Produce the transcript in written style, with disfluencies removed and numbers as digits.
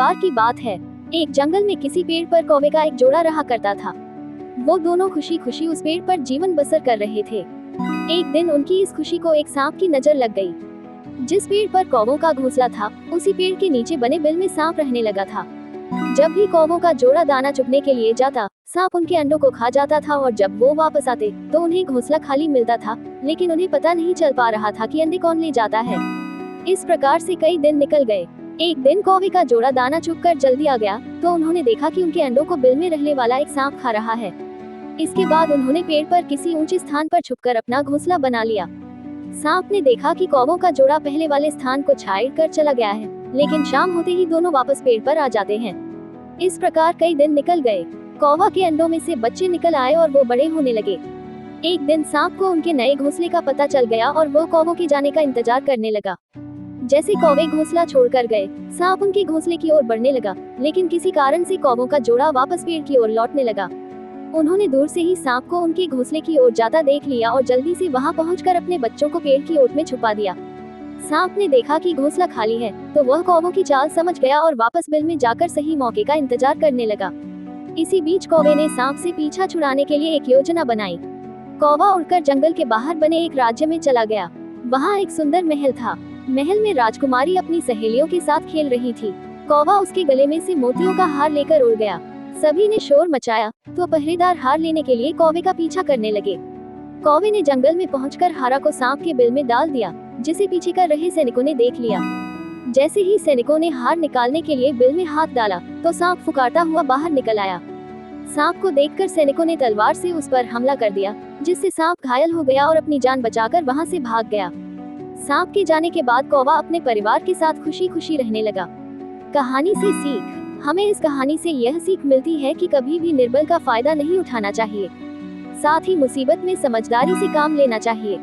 बार की बात है। एक जंगल में किसी पेड़ पर कौवे का एक जोड़ा रहा करता था। वो दोनों खुशी खुशी उस पेड़ पर जीवन बसर कर रहे थे। एक दिन उनकी इस खुशी को एक सांप की नजर लग गई। जिस पेड़ पर कौवों का घोंसला था, उसी पेड़ के नीचे बने बिल में सांप रहने लगा था। जब भी कौवों का जोड़ा दाना चुगने के लिए जाता, सांप उनके अंडों को खा जाता था और जब वो वापस आते तो उन्हें घोंसला खाली मिलता था, लेकिन उन्हें पता नहीं चल पा रहा था कि अंडे कौन ले जाता है। इस प्रकार से कई दिन निकल गए। एक दिन कौवे का जोड़ा दाना चुगकर जल्दी आ गया तो उन्होंने देखा कि उनके अंडों को बिल में रहने वाला एक सांप खा रहा है। इसके बाद उन्होंने पेड़ पर किसी ऊंचे स्थान पर छुपकर अपना घोंसला बना लिया। सांप ने देखा कि कौवों का जोड़ा पहले वाले स्थान को छाड़ कर चला गया है, लेकिन शाम होते ही दोनों वापस पेड़ पर आ जाते हैं। इस प्रकार कई दिन निकल गए। कौवा के अंडों में से बच्चे निकल आए और वो बड़े होने लगे। एक दिन सांप को उनके नए घोंसले का पता चल गया और वो कौवों के जाने का इंतजार करने लगा। जैसे कौवे घोंसला छोड़कर गए, सांप उनके घोंसले की ओर बढ़ने लगा, लेकिन किसी कारण से कौवों का जोड़ा वापस पेड़ की ओर लौटने लगा। उन्होंने दूर से ही सांप को उनके घोंसले की ओर जाता देख लिया और जल्दी से वहां पहुंचकर अपने बच्चों को पेड़ की ओट में छुपा दिया। सांप ने देखा कि घोंसला खाली है तो वह कौवों की चाल समझ गया और वापस बिल में जाकर सही मौके का इंतजार करने लगा। इसी बीच कौवे ने सांप से पीछा छुड़ाने के लिए एक योजना बनाई। कौवा उड़कर जंगल के बाहर बने एक राज्य में चला गया। वहाँ एक सुंदर महल था। महल में राजकुमारी अपनी सहेलियों के साथ खेल रही थी। कौवा उसके गले में से मोतियों का हार लेकर उड़ गया। सभी ने शोर मचाया तो पहरेदार हार लेने के लिए कौवे का पीछा करने लगे। कौवे ने जंगल में पहुंचकर हारा को सांप के बिल में डाल दिया, जिसे पीछे कर रहे सैनिकों ने देख लिया। जैसे ही सैनिकों ने हार निकालने के लिए बिल में हाथ डाला तो सांप फुकारता हुआ बाहर निकल आया। सांप को देखकर सैनिकों ने तलवार से उस पर हमला कर दिया, जिससे सांप घायल हो गया और अपनी जान बचाकर वहां से भाग गया। सांप के जाने के बाद कौवा अपने परिवार के साथ खुशी खुशी रहने लगा। कहानी से सीख। हमें इस कहानी से यह सीख मिलती है कि कभी भी निर्बल का फायदा नहीं उठाना चाहिए, साथ ही मुसीबत में समझदारी से काम लेना चाहिए।